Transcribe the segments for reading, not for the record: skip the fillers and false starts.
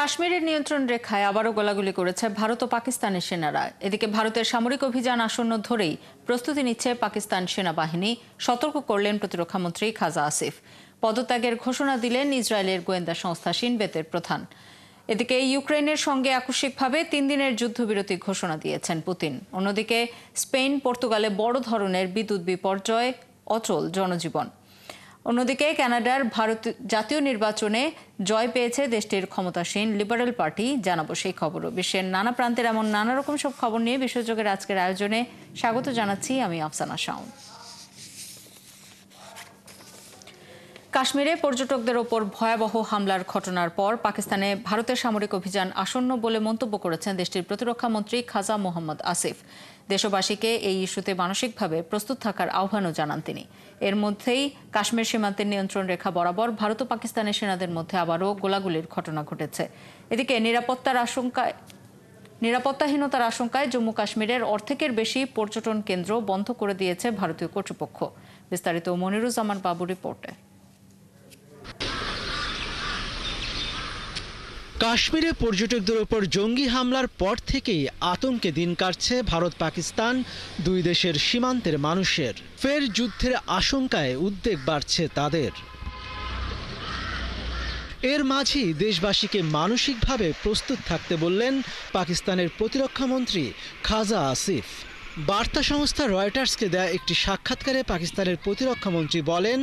কাশ্মীরের নিয়ন্ত্রণ রেখায় আবারও গোলাগুলি করেছে ভারত ও পাকিস্তানের সেনারা। এদিকে ভারতের সামরিক অভিযান আসন্ন ধরেই প্রস্তুতি নিচ্ছে পাকিস্তান সেনাবাহিনী, সতর্ক করলেন প্রতিরক্ষামন্ত্রী খাজা আসিফ। পদত্যাগের ঘোষণা দিলেন ইসরায়েলের গোয়েন্দা সংস্থা শিনবেতের প্রধান। এদিকে ইউক্রেনের সঙ্গে আকস্মিকভাবে 3 দিনের যুদ্ধবিরতি ঘোষণা দিয়েছেন পুতিন। অন্যদিকে স্পেন, পর্তুগালে বড় ধরনের বিদ্যুৎ বিপর্যয়, অচল জনজীবন। অন্যদিকে কানাডার ভারত জাতীয় নির্বাচনে জয় পেয়েছে দেশটির ক্ষমতাসীন লিবারেল পার্টি। জানাবো সেই খবরও। বিশ্বের নানা প্রান্তের এমন নানা রকম সব খবর নিয়ে বিশ্বযোগের আজকের আয়োজনে স্বাগত জানাচ্ছি আমি আফসানা শাওন। কাশ্মীরে পর্যটকদের ওপর ভয়াবহ হামলার ঘটনার পর পাকিস্তানে ভারতের সামরিক অভিযান আসন্ন বলে মন্তব্য করেছেন দেশটির প্রতিরক্ষা মন্ত্রী খাজা মোহাম্মদ আসিফ। দেশবাসীকে এই ইস্যুতে মানসিকভাবে প্রস্তুত থাকার আহ্বানও জানান তিনি। এর মধ্যেই কাশ্মীর সীমান্তের নিয়ন্ত্রণ রেখা বরাবর ভারত ও পাকিস্তানের সেনাদের মধ্যে আবারও গোলাগুলির ঘটনা ঘটেছে। এদিকে নিরাপত্তাহীনতার আশঙ্কায় জম্মু কাশ্মীরের অর্ধেকের বেশি পর্যটন কেন্দ্র বন্ধ করে দিয়েছে ভারতীয় কর্তৃপক্ষ। বিস্তারিত মনিরুজ্জামান বাবুর রিপোর্টে। কাশ্মীরে পর্যটকদের উপর জঙ্গি হামলার পর থেকেই আতঙ্কে দিন কাটছে ভারত পাকিস্তান দুই দেশের সীমান্তের মানুষের। ফের যুদ্ধের আশঙ্কায় উদ্বেগ বাড়ছে তাদের। এর মাঝেই দেশবাসীকে মানসিকভাবে প্রস্তুত থাকতে বললেন পাকিস্তানের প্রতিরক্ষামন্ত্রী খাজা আসিফ। বার্তা সংস্থা রয়টার্সকে দেয়া একটি সাক্ষাৎকারে পাকিস্তানের প্রতিরক্ষামন্ত্রী বলেন,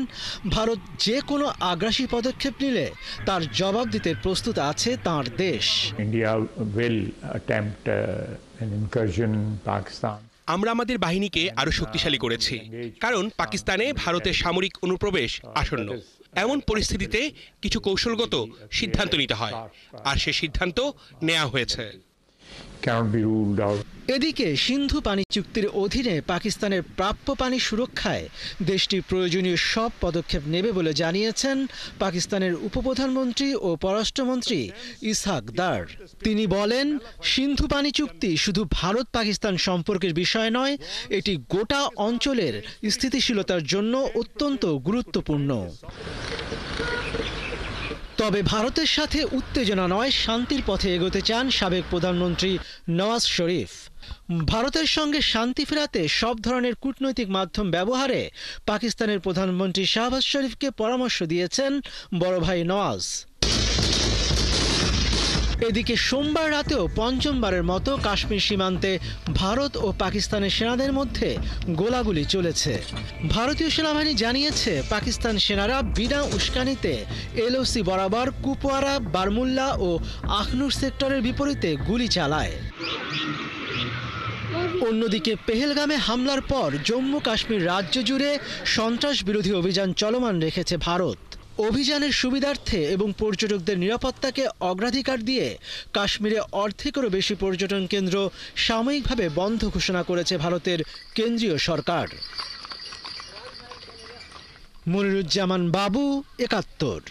ভারত যে কোনো আগ্রাসী পদক্ষেপ নিলে তার জবাব দিতে প্রস্তুত আছে তার দেশ। আমরা আমাদের বাহিনীকে আরো শক্তিশালী করেছি, কারণ পাকিস্তানে ভারতের সামরিক অনুপ্রবেশ আসন্ন। এমন পরিস্থিতিতে কিছু কৌশলগত সিদ্ধান্ত নিতে হয়, আর সে সিদ্ধান্ত নেওয়া হয়েছে। এদিকে সিন্ধু পানি চুক্তির অধীনে পাকিস্তানের প্রাপ্য পানি সুরক্ষায় দেশটি প্রয়োজনীয় সব পদক্ষেপ নেবে বলে জানিয়েছেন পাকিস্তানের উপপ্রধানমন্ত্রী ও পররাষ্ট্রমন্ত্রী ইসহাক দার। তিনি বলেন, সিন্ধু পানি চুক্তি শুধু ভারত পাকিস্তান সম্পর্কের বিষয় নয়, এটি গোটা অঞ্চলের স্থিতিশীলতার জন্য অত্যন্ত গুরুত্বপূর্ণ। তবে ভারতের সাথে উত্তেজনা নয়, শান্তির পথে এগোতে চান সাবেক প্রধানমন্ত্রী নওয়াজ শরীফ। ভারতের সঙ্গে শান্তি ফেরাতে সব ধরনের কূটনৈতিক মাধ্যম ব্যবহারে পাকিস্তানের প্রধানমন্ত্রী শাহবাজ শরীফকে পরামর্শ দিয়েছেন বড় ভাই নওয়াজ। এদিকে সোমবার রাতেও পঞ্চমবারের মতো কাশ্মীর সীমান্তে ভারত ও পাকিস্তানের সেনাদের মধ্যে গোলাগুলি চলেছে। ভারতীয় সেনাবাহিনী জানিয়েছে, পাকিস্তান সেনারা বিনা উস্কানিতে এলওসি বরাবর কুপওয়ারা, বারমুল্লা ও আখনুর সেক্টরের বিপরীতে গুলি চালায়। অন্যদিকে পেহেলগামে হামলার পর জম্মু কাশ্মীর রাজ্য জুড়ে সন্ত্রাস বিরোধী অভিযান চলমান রেখেছে ভারত। অভিযানের সুবিধার্থে এবং পর্যটকদের নিরাপত্তাকে অগ্রাধিকার দিয়ে কাশ্মীরে অর্ধেকেরও বেশি পর্যটন কেন্দ্র সাময়িকভাবে বন্ধ ঘোষণা করেছে ভারতের কেন্দ্রীয় সরকার। মনিরুজ্জামান বাবু, ৭১।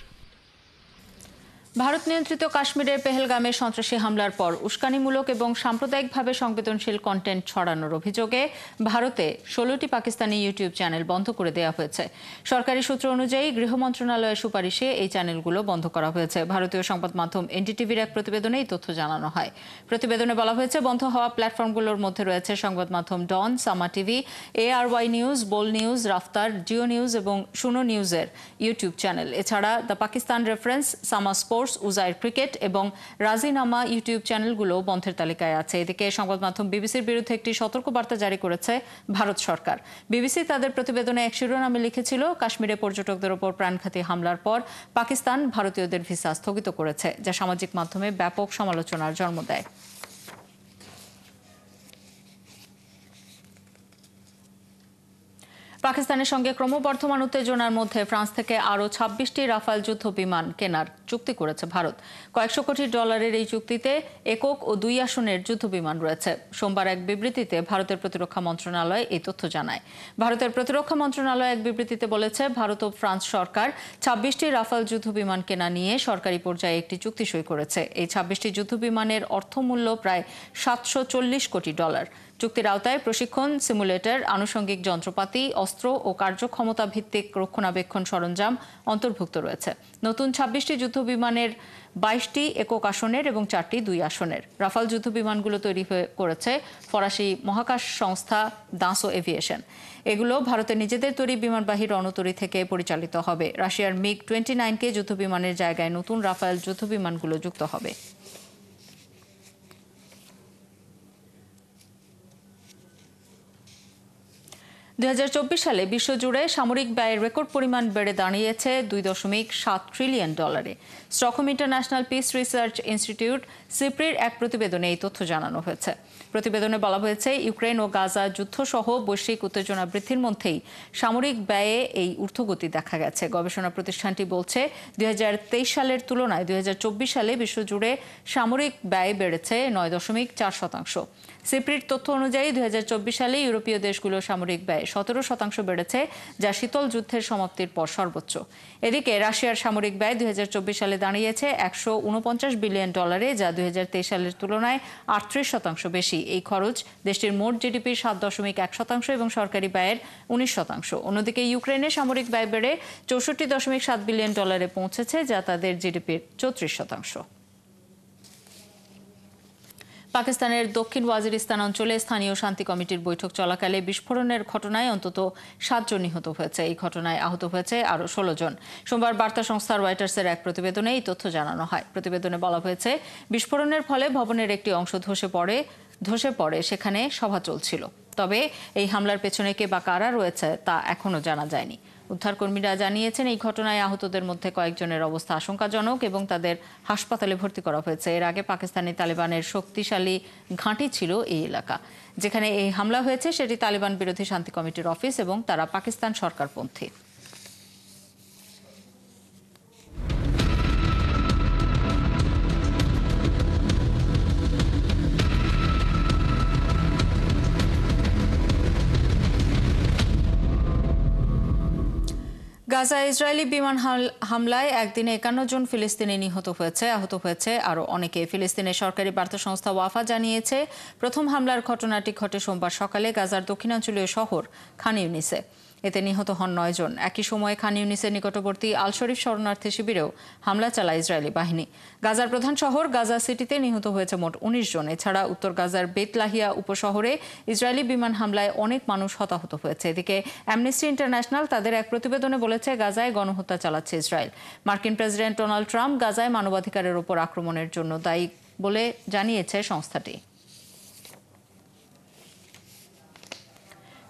ভারত নিয়ন্ত্রিত কাশ্মীরের পেহেলগামে সন্ত্রাসী হামলার পর উস্কানিমূলক এবং সাম্প্রদায়িকভাবে সংবেদনশীল কন্টেন্ট ছড়ানোর অভিযোগে ভারতে 16টি পাকিস্তানি ইউটিউব চ্যানেল বন্ধ করে দেওয়া হয়েছে। সরকারি সূত্র অনুযায়ী গৃহ মন্ত্রণালয়ের সুপারিশে এই চ্যানেলগুলো বন্ধ করা হয়েছে। ভারতীয় সংবাদ মাধ্যম এনডিটিভির এক প্রতিবেদনে এই তথ্য জানানো হয়। প্রতিবেদনে বলা হয়েছে, বন্ধ হওয়া প্ল্যাটফর্মগুলোর মধ্যে রয়েছে সংবাদ মাধ্যম ডন, সামা টিভি, ARY নিউজ, বোল নিউজ, রাফতার, জিও নিউজ এবং শুনো নিউজের ইউটিউব চ্যানেল। এছাড়া দ্য পাকিস্তান রেফারেন্স, সামা স্পোর্টস, উজাইর ক্রিকেট এবং রাজিনামা ইউটিউব চ্যানেলগুলো বন্ধের তালিকায় আছে। এদিকে সংবাদ মাধ্যম বিবিসির বিরুদ্ধে একটি সতর্কবার্তা জারি করেছে ভারত সরকার। বিবিসি তাদের প্রতিবেদনে এক শিরোনামে লিখেছিল, কাশ্মীরে পর্যটকদের ওপর প্রাণঘাতী হামলার পর পাকিস্তান ভারতীয়দের ভিসা স্থগিত করেছে, যা সামাজিক মাধ্যমে ব্যাপক সমালোচনার জন্ম দেয়। পাকিস্তানের সঙ্গে ক্রমবর্ধমান উত্তেজনার মধ্যে ফ্রান্স থেকে আরও 26টি রাফাল যুদ্ধ বিমান কেনার চুক্তি করেছে ভারত। কয়েকশো কোটি ডলারের এই চুক্তিতে একক ও 2 আসনের যুদ্ধ বিমান রয়েছে। সোমবার এক বিবৃতিতে ভারতের প্রতিরক্ষা মন্ত্রণালয় এই তথ্য জানায়। ভারতের প্রতিরক্ষা মন্ত্রণালয় এক বিবৃতিতে বলেছে, ভারত ও ফ্রান্স সরকার 26টি রাফাল যুদ্ধ বিমান কেনা নিয়ে সরকারি পর্যায়ে একটি চুক্তি সই করেছে। এই 26টি যুদ্ধ বিমানের অর্থমূল্য প্রায় $740 কোটি। চুক্তির আওতায় প্রশিক্ষণ, সিমুলেটর, আনুষঙ্গিক যন্ত্রপাতি, অস্ত্র ও কার্যক্ষমতা ভিত্তিক রক্ষণাবেক্ষণ সরঞ্জাম অন্তর্ভুক্ত রয়েছে। নতুন ২৬টি যুদ্ধবিমানের ২২টি একক আসনের এবং ৪টি ২ আসনের। রাফাল যুদ্ধবিমানগুলো তৈরি করেছে ফরাসি মহাকাশ সংস্থা দাসো এভিয়েশন। এগুলো ভারতের নিজেদের তৈরি বিমানবাহী রণতরী থেকে পরিচালিত হবে। রাশিয়ার মিগ-29কে যুদ্ধবিমানের জায়গায় নতুন রাফাল যুদ্ধবিমানগুলো যুক্ত হবে। $২০২৪ সালে বিশ্বজুড়ে সামরিক ব্যয়ের রেকর্ড পরিমাণ বেড়ে দাঁড়িয়েছে $2.7 trillion. Stockholm International Peace Research Institute সিপ্রির এক প্রতিবেদনে এই তথ্য জানানো হয়েছে। প্রতিবেদনে বলা হয়েছে, ইউক্রেন ও গাজা যুদ্ধসহ বৈশ্বিক উত্তেজনা বৃদ্ধির মধ্যেই সামরিক ব্যয়ে এই ঊর্ধ্বগতি দেখা গেছে। গবেষণা প্রতিষ্ঠানটি বলছে, ২০২৩ সালের তুলনায় ২০২৪ সালে বিশ্বজুড়ে সামরিক ব্যয় বেড়েছে ৯.৪%। সিপ্রির তথ্য অনুযায়ী ২০২৪ সালে ইউরোপীয় দেশগুলো সামরিক ব্যয় ১৭% বেড়েছে, যা শীতল যুদ্ধের সমাপ্তির পর সর্বোচ্চ। এদিকে রাশিয়ার সামরিক ব্যয় ২০২৪ সালে দাঁড়িয়েছে $১৪৯ বিলিয়ন, যা ২০২৩ সালের তুলনায় ৩৮% বেশি। এই খরচ দেশটির মোট জিডিপির ৭.১% এবং সরকারি ব্যয়ের ১৯%। অন্যদিকে ইউক্রেনের সামরিক ব্যয় বেড়ে $৬৪.৭ বিলিয়ন পৌঁছেছে, যা তাদের জিডিপির ৩৪%। পাকিস্তানের দক্ষিণ ওয়াজিরিস্তান অঞ্চলে স্থানীয় শান্তি কমিটির বৈঠক চলাকালে বিস্ফোরণের ঘটনায় অন্তত ৭ জন নিহত হয়েছে। এই ঘটনায় আহত হয়েছে আরও ১৬ জন। সোমবার বার্তা সংস্থা রয়টার্সের এক প্রতিবেদনে এই তথ্য জানানো হয়। প্রতিবেদনে বলা হয়েছে, বিস্ফোরণের ফলে ভবনের একটি অংশ ধসে পড়ে সেখানে সভা চলছিল। তবে এই হামলার পেছনে কে বা কারা রয়েছে তা এখনও জানা যায়নি। উদ্ধারকর্মীরা জানিয়েছেন, এই ঘটনায় আহতদের মধ্যে কয়েকজনের অবস্থা আশঙ্কাজনক এবং তাদের হাসপাতালে ভর্তি করা হয়েছে। এর আগে পাকিস্তানি তালিবানের শক্তিশালী ঘাঁটি ছিল এই এলাকা। যেখানে এই হামলা হয়েছে সেটি তালিবান বিরোধী শান্তি কমিটির অফিস এবং তারা পাকিস্তান সরকারপন্থী। গাজায় ইসরায়েলি বিমান হামলায় একদিনে ৫১ জন ফিলিস্তিনি নিহত হয়েছে, আহত হয়েছে আরও অনেকে। ফিলিস্তিনের সরকারি বার্তা সংস্থা ওয়াফা জানিয়েছে, প্রথম হামলার ঘটনাটি ঘটে সোমবার সকালে গাজার দক্ষিণাঞ্চলীয় শহর খান ইউনিসে। এতে নিহত হন ৯ জন। একই সময়ে খান ইউনিসের নিকটবর্তী আল শরীফ শরণার্থী শিবিরেও হামলা চালায় ইসরায়েলি বাহিনী। গাজার প্রধান শহর গাজা সিটিতে নিহত হয়েছে মোট ১৯ জন। এছাড়া উত্তর গাজার বেত লাহিয়া উপশহরে ইসরায়েলি বিমান হামলায় অনেক মানুষ হতাহত হয়েছে। এদিকে অ্যামনেস্টি ইন্টারন্যাশনাল তাদের এক প্রতিবেদনে বলেছে, গাজায় গণহত্যা চালাচ্ছে ইসরায়েল। মার্কিন প্রেসিডেন্ট ডোনাল্ড ট্রাম্প গাজায় মানবাধিকারের ওপর আক্রমণের জন্য দায়ী বলে জানিয়েছে সংস্থাটি।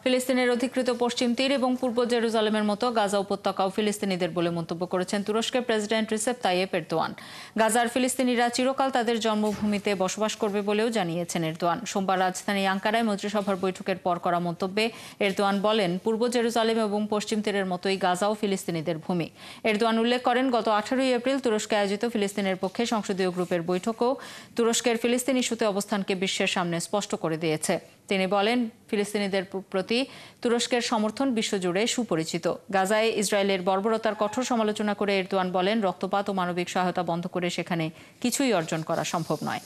ফিলিস্তিনের অধিকৃত পশ্চিম তীর এবং পূর্ব জেরুজালেমের মতো গাজা উপত্যকাও ফিলিস্তিনিদের বলে মন্তব্য করেছেন তুরস্কের প্রেসিডেন্ট রিসেপ তাইয়েপ এরদোয়ান। গাজার ফিলিস্তিনিরা চিরকাল তাদের জন্মভূমিতে বসবাস করবে বলেও জানিয়েছেন এরদোয়ান। সোমবার রাজধানী আঙ্কারায় মন্ত্রিসভার বৈঠকের পর করা মন্তব্যে এরদোয়ান বলেন, পূর্ব জেরুজালেম এবং পশ্চিম তীরের মতোই গাজাও ফিলিস্তিনিদের ভূমি। এরদোয়ান উল্লেখ করেন, গত ১৮ এপ্রিল তুরস্কে আয়োজিত ফিলিস্তিনের পক্ষে সংসদীয় গ্রুপের বৈঠকও তুরস্কের ফিলিস্তিনি ইস্যুতে অবস্থানকে বিশ্বের সামনে স্পষ্ট করে দিয়েছে। তিনি বলেন, ফিলিস্তিনিদের প্রতি তুরস্কের সমর্থন বিশ্বজুড়ে সুপরিচিত। গাজায় ইসরায়েলের বর্বরতার কঠোর সমালোচনা করে এরদোয়ান বলেন, রক্তপাত ও মানবিক সহায়তা বন্ধ করে সেখানে কিছুই অর্জন করা সম্ভব নয়।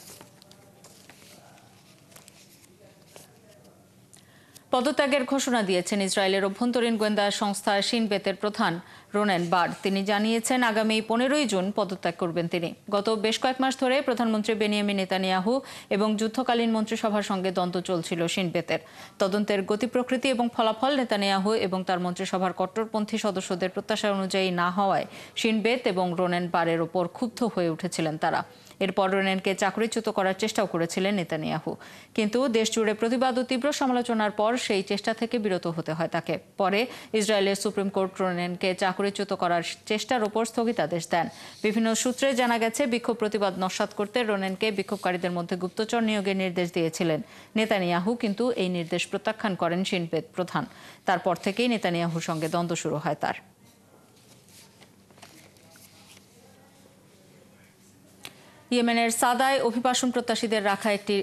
পদত্যাগের ঘোষণা দিয়েছেন ইসরায়েলের অভ্যন্তরীণ গোয়েন্দা সংস্থা শিন বেতের প্রধান রোনেন বার। তিনি জানিয়েছেন, আগামী ১৫ই জুন পদত্যাগ করবেন তিনি। গত বেশ কয়েক মাস ধরে প্রধানমন্ত্রী বেনিয়ামিন নেতানিয়াহু এবং যুদ্ধকালীন মন্ত্রিসভার সঙ্গে দ্বন্দ্ব চলছিল শিন বেতের। তদন্তের গতি প্রকৃতি এবং ফলাফল নেতানিয়াহু এবং তার মন্ত্রিসভার কট্টরপন্থী সদস্যদের প্রত্যাশা অনুযায়ী না হওয়ায় শিন বেত এবং রোনেন বারের ওপর ক্ষুব্ধ হয়ে উঠেছিলেন তারা। এরপর রোনেনকে চাকরিচ্যুত করার চেষ্টাও করেছিলেন নেতানিয়াহু, কিন্তু দেশজুড়ে প্রতিবাদ ও তীব্র সমালোচনার পর সেই চেষ্টা থেকে বিরত হতে হয় তাকে। পরে ইসরায়েলের সুপ্রিম কোর্ট রোনেনকে চাকরিচ্যুত করার চেষ্টার ওপর স্থগিতাদেশ দেন। বিভিন্ন সূত্রে জানা গেছে, বিক্ষোভ প্রতিবাদ নস্যাৎ করতে রোনেনকে বিক্ষোভকারীদের মধ্যে গুপ্তচর নিয়োগের নির্দেশ দিয়েছিলেন নেতানিয়াহু, কিন্তু এই নির্দেশ প্রত্যাখ্যান করেন শিন বেত প্রধান। তারপর থেকেই নেতানিয়াহুর সঙ্গে দ্বন্দ্ব শুরু হয় তার। ইয়েমেনের সাদায় অভিবাসন প্রত্যাশীদের রাখা একটি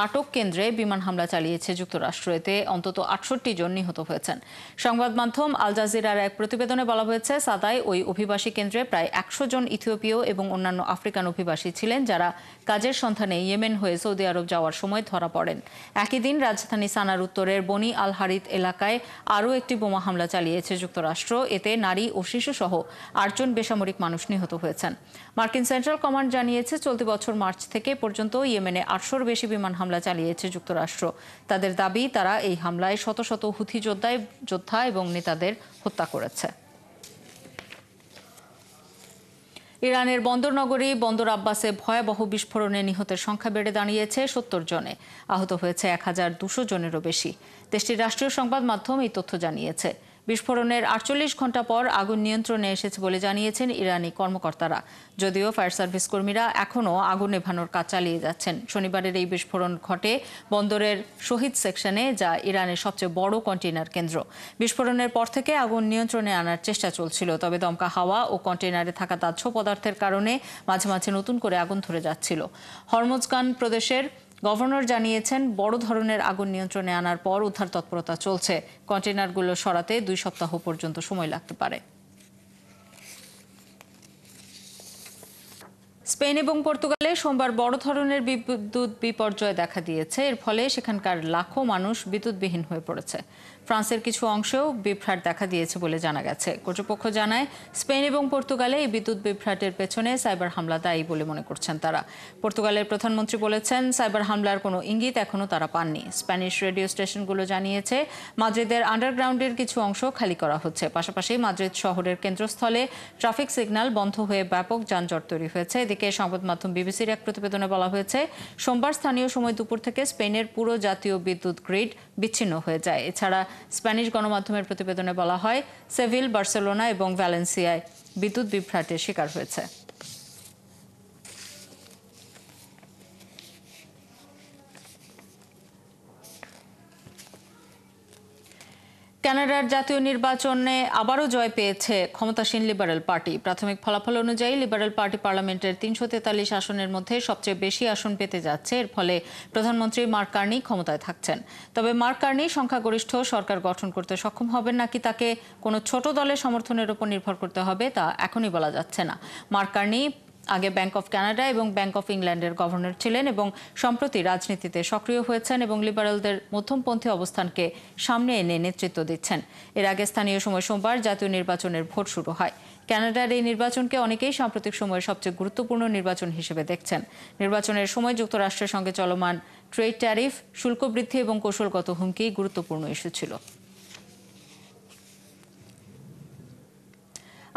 আটক কেন্দ্রে বিমান হামলা চালিয়েছে যুক্তরাষ্ট্র। এতে অন্তত ৬৮ জন নিহত হয়েছেন। সংবাদ মাধ্যম আল জাজিরার এক প্রতিবেদনে বলা হয়েছে, সাদায় ওই অভিবাসী কেন্দ্রে প্রায় ১০০ জন ইথিওপীয় এবং অন্যান্য আফ্রিকান অভিবাসী ছিলেন, যারা কাজের সন্ধানে ইয়েমেন হয়ে সৌদি আরব যাওয়ার সময় ধরা পড়েন। একই দিন রাজধানী সানার উত্তরের বনি আল হারিত এলাকায় আরও একটি বোমা হামলা চালিয়েছে যুক্তরাষ্ট্র। এতে নারী ও শিশুসহ ৮ জন বেসামরিক মানুষ নিহত হয়েছেন। মার্কিন সেন্ট্রাল কমান্ড জানিয়েছে, চলতি বছর মার্চ থেকে পর্যন্ত ইয়েমেনে ৮০০-র বেশি বিমান হামলা চালিয়েছে যুক্তরাষ্ট্র। তাদের দাবি, তারা এই হামলায় শত শত হুথি যোদ্ধা এবং নেতাদের হত্যা করেছে। ইরানের বন্দর নগরী বন্দর আব্বাসে ভয়াবহ বিস্ফোরণে নিহতের সংখ্যা বেড়ে দাঁড়িয়েছে ৭০ জনে। আহত হয়েছে ১২০০ জনেরও বেশি। দেশটির রাষ্ট্রীয় সংবাদ মাধ্যম এই তথ্য জানিয়েছে। বিস্ফোরণের ৪৮ ঘণ্টা পর আগুন নিয়ন্ত্রণে এসেছে বলে জানিয়েছেন ইরানি কর্মকর্তারা। যদিও ফায়ার সার্ভিস কর্মীরা এখনও আগুন নেভানোর কাজ চালিয়ে যাচ্ছেন। শনিবারের এই বিস্ফোরণ ঘটে বন্দরের শহীদ সেকশনে, যা ইরানের সবচেয়ে বড় কন্টেইনার কেন্দ্র। বিস্ফোরণের পর থেকে আগুন নিয়ন্ত্রণে আনার চেষ্টা চলছিল, তবে দমকা হাওয়া ও কন্টেইনারে থাকা দাহ্য পদার্থের কারণে মাঝে মাঝে নতুন করে আগুন ধরে যাচ্ছিল। হরমুজগান প্রদেশের গভর্নর জানিয়েছেন, বড় ধরনের আগুন নিয়ন্ত্রণে আনার পর উদ্ধার তৎপরতা চলছে। কন্টেইনারগুলো সরাতে ২ সপ্তাহ পর্যন্ত সময় লাগতে পারে। স্পেন এবং পর্তুগালে সোমবার বড় ধরনের বিদ্যুৎ বিপর্যয় দেখা দিয়েছে। এর ফলে সেখানকার লাখো মানুষ বিদ্যুৎবিহীন হয়ে পড়েছে। ফ্রান্সের কিছু অংশেও বিভ্রাট দেখা দিয়েছে বলে জানা গেছে। কর্তৃপক্ষ জানায়, স্পেন এবং পর্তুগালে এই বিদ্যুৎ বিভ্রাটের পেছনে সাইবার হামলা দায়ী বলে মনে করছেন তারা। পর্তুগালের প্রধানমন্ত্রী বলেছেন, সাইবার হামলার কোনো ইঙ্গিত এখনও তারা পাননি। স্প্যানিশ রেডিও স্টেশনগুলো জানিয়েছে, মাদ্রিদের আন্ডারগ্রাউন্ডের কিছু অংশ খালি করা হচ্ছে। পাশাপাশি মাদ্রিদ শহরের কেন্দ্রস্থলে ট্রাফিক সিগন্যাল বন্ধ হয়ে ব্যাপক যানজট তৈরি হয়েছে। এদিকে সংবাদ মাধ্যম বিবিসির এক প্রতিবেদনে বলা হয়েছে, সোমবার স্থানীয় সময় দুপুর থেকে স্পেনের পুরো জাতীয় বিদ্যুৎ গ্রিড বিচ্ছিন্ন হয়ে যায়। এছাড়া স্প্যানিশ গণমাধ্যমের প্রতিবেদনে বলা হয়, সেভিল, বার্সেলোনা এবং ভ্যালেন্সিয়ায় বিদ্যুৎ বিভ্রাটের শিকার হয়েছে। কানাডার জাতীয় নির্বাচনে আবারও জয় পেয়েছে ক্ষমতাসীন লিবারেল পার্টি। প্রাথমিক ফলাফল অনুযায়ী লিবারেল পার্টি পার্লামেন্টের ৩৪৩ আসনের মধ্যে সবচেয়ে বেশি আসন পেতে যাচ্ছে। এর ফলে প্রধানমন্ত্রী মার্ক কার্নি ক্ষমতায় থাকছেন। তবে মার্ক কার্নি সংখ্যাগরিষ্ঠ সরকার গঠন করতে সক্ষম হবেন নাকি তাকে কোনো ছোট দলের সমর্থনের উপর নির্ভর করতে হবে, তা এখনই বলা যাচ্ছে না। মার্ক কার্নি আগে ব্যাংক অফ কানাডা এবং ব্যাংক অফ ইংল্যান্ডের গভর্নর ছিলেন এবং সম্প্রতি রাজনীতিতে সক্রিয় হয়েছেন এবং লিবারেলদের মধ্যমপন্থী অবস্থানকে সামনে এনে নেতৃত্ব দিচ্ছেন। এর আগে স্থানীয় সময় সোমবার জাতীয় নির্বাচনের ভোট শুরু হয়। কানাডার এই নির্বাচনকে অনেকেই সাম্প্রতিক সময়ের সবচেয়ে গুরুত্বপূর্ণ নির্বাচন হিসেবে দেখছেন। নির্বাচনের সময় যুক্তরাষ্ট্রের সঙ্গে চলমান ট্রেড ট্যারিফ, শুল্ক বৃদ্ধি এবং কৌশলগত হুমকি গুরুত্বপূর্ণ ইস্যু ছিল।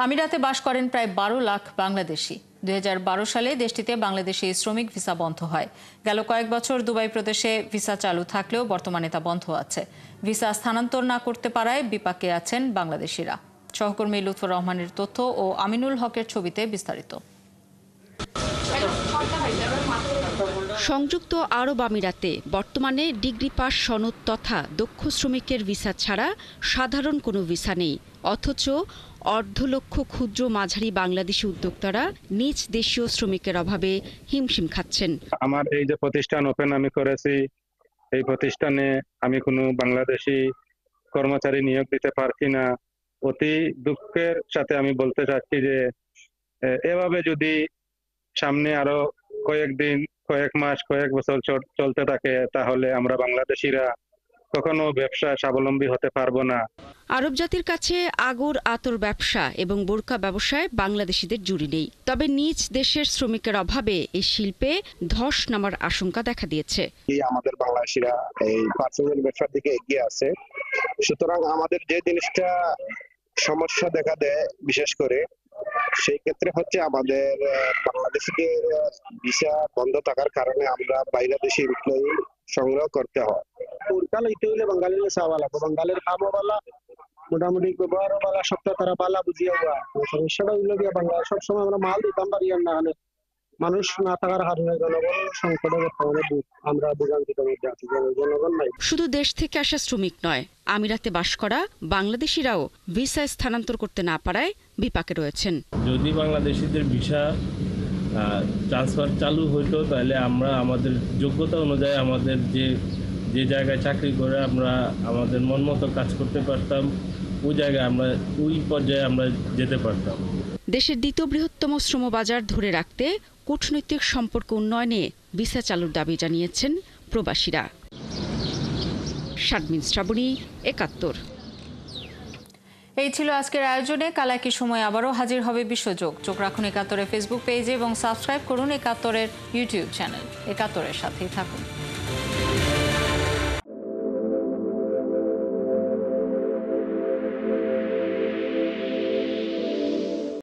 আমিরাতে বাস করেন প্রায় ১২ লাখ বাংলাদেশি। ২০১২ সালে দেশটিতে বাংলাদেশি শ্রমিক ভিসা বন্ধ হয়। গেল কয়েক বছর দুবাই প্রদেশে ভিসা চালু থাকলেও বর্তমানে তা বন্ধ আছে। ভিসা স্থানান্তর না করতে পারায় বিপাকে আছেন বাংলাদেশিরা। সহকর্মী লুৎফর রহমানের তথ্য ও আমিনুল হকের ছবিতে বিস্তারিত। সংযুক্ত আরব আমিরাতে বর্তমানে ডিগ্রি পাস সনদ তথা দক্ষ শ্রমিকের ভিসা ছাড়া সাধারণ কোনো ভিসা নেই। অথচ অর্ধলক্ষ ক্ষুদ্র মাঝারি বাংলাদেশি উদ্যোক্তারা নিজ দেশীয় শ্রমিকের অভাবে হিমশিম খাচ্ছেন। আমার এই যে প্রতিষ্ঠান ওপেন আমি করেছি, এই প্রতিষ্ঠানে আমি কোনো বাংলাদেশি কর্মচারী নিয়োগ দিতে পারছি না। অতি দুঃখের সাথে আমি বলতে চাচ্ছি যে এভাবে যদি সামনে আরো কয়েকদিন, কয়েক মাস, কয়েক বছর চলতে থাকে, তাহলে আমরা বাংলাদেশিরা কখনো ব্যবসায় স্বাবলম্বী হতে পারবো না। আরব জাতির কাছে আগর আতর ব্যবসা এবং বোরকা ব্যবসায় বাংলাদেশিদের জুড়ি নেই। তবে নিজ দেশের শ্রমিকের অভাবে এই শিল্পে ধস নামার আশঙ্কা দেখা দিয়েছে। আমাদের বাংলাদেশিরা এই পার্সোনাল ব্যবসার দিকে এগিয়ে আছে, সুতরাং আমাদের যে জিনিসটা সমস্যা দেখা দেয় বিশেষ করে সেই ক্ষেত্রে হচ্ছে আমাদের বাংলাদেশিদের ভিসা বন্ধ থাকার কারণে আমরা বাইরের দেশি এমপ্লয়ি সংগ্রহ করতে হয়। উল্টাল ইতে হইলে বাঙালির চাওয়ালা, বাঙালির খামওয়ালা, মোটামুটি ব্যবহারওয়ালা, সবটা তারা পালা বুঝিয়ে হওয়া। সমস্যাটা হইল গিয়ে বাংলাদেশ সবসময় আমরা মাল দিতাম পারি না, মানুষ না থাকার কারণে জনগণ সংকটে বর্তমানে আমরা ভোগান্তির মধ্যে আছি। জনগণ নাই। শুধু দেশ থেকে আসা শ্রমিক নয়, আমিরাতে বাস করা বাংলাদেশিরাও ভিসা স্থানান্তর করতে না পারায় বিপাকে রয়েছেন। যদি বাংলাদেশিদের ভিসা ট্রান্সফার চালু হইতো, তাহলে আমরা আমাদের যোগ্যতা অনুযায়ী আমাদের যে জায়গায় চাকরি করে আমরা আমাদের মন মতো কাজ করতে পারতাম, ওই জায়গায় আমরা ওই পর্যায়ে আমরা যেতে পারতাম। দেশের দ্বিতীয় বৃহত্তম শ্রমবাজার ধরে রাখতে কূটনৈতিক সম্পর্ক উন্নয়নে ভিসা চালুর দাবি জানিয়েছেন প্রবাসীরা। শারমিন শ্রাবণী, ৭১। এই ছিল আজকের আয়োজনে। কাল একই সময় আবারও হাজির হবে বিশ্বযোগ। চোখ রাখুন ৭১-এর ফেসবুক পেজে এবং সাবস্ক্রাইব করুন ৭১-এর ইউটিউব চ্যানেল। ৭১-এর সাথেই থাকুন।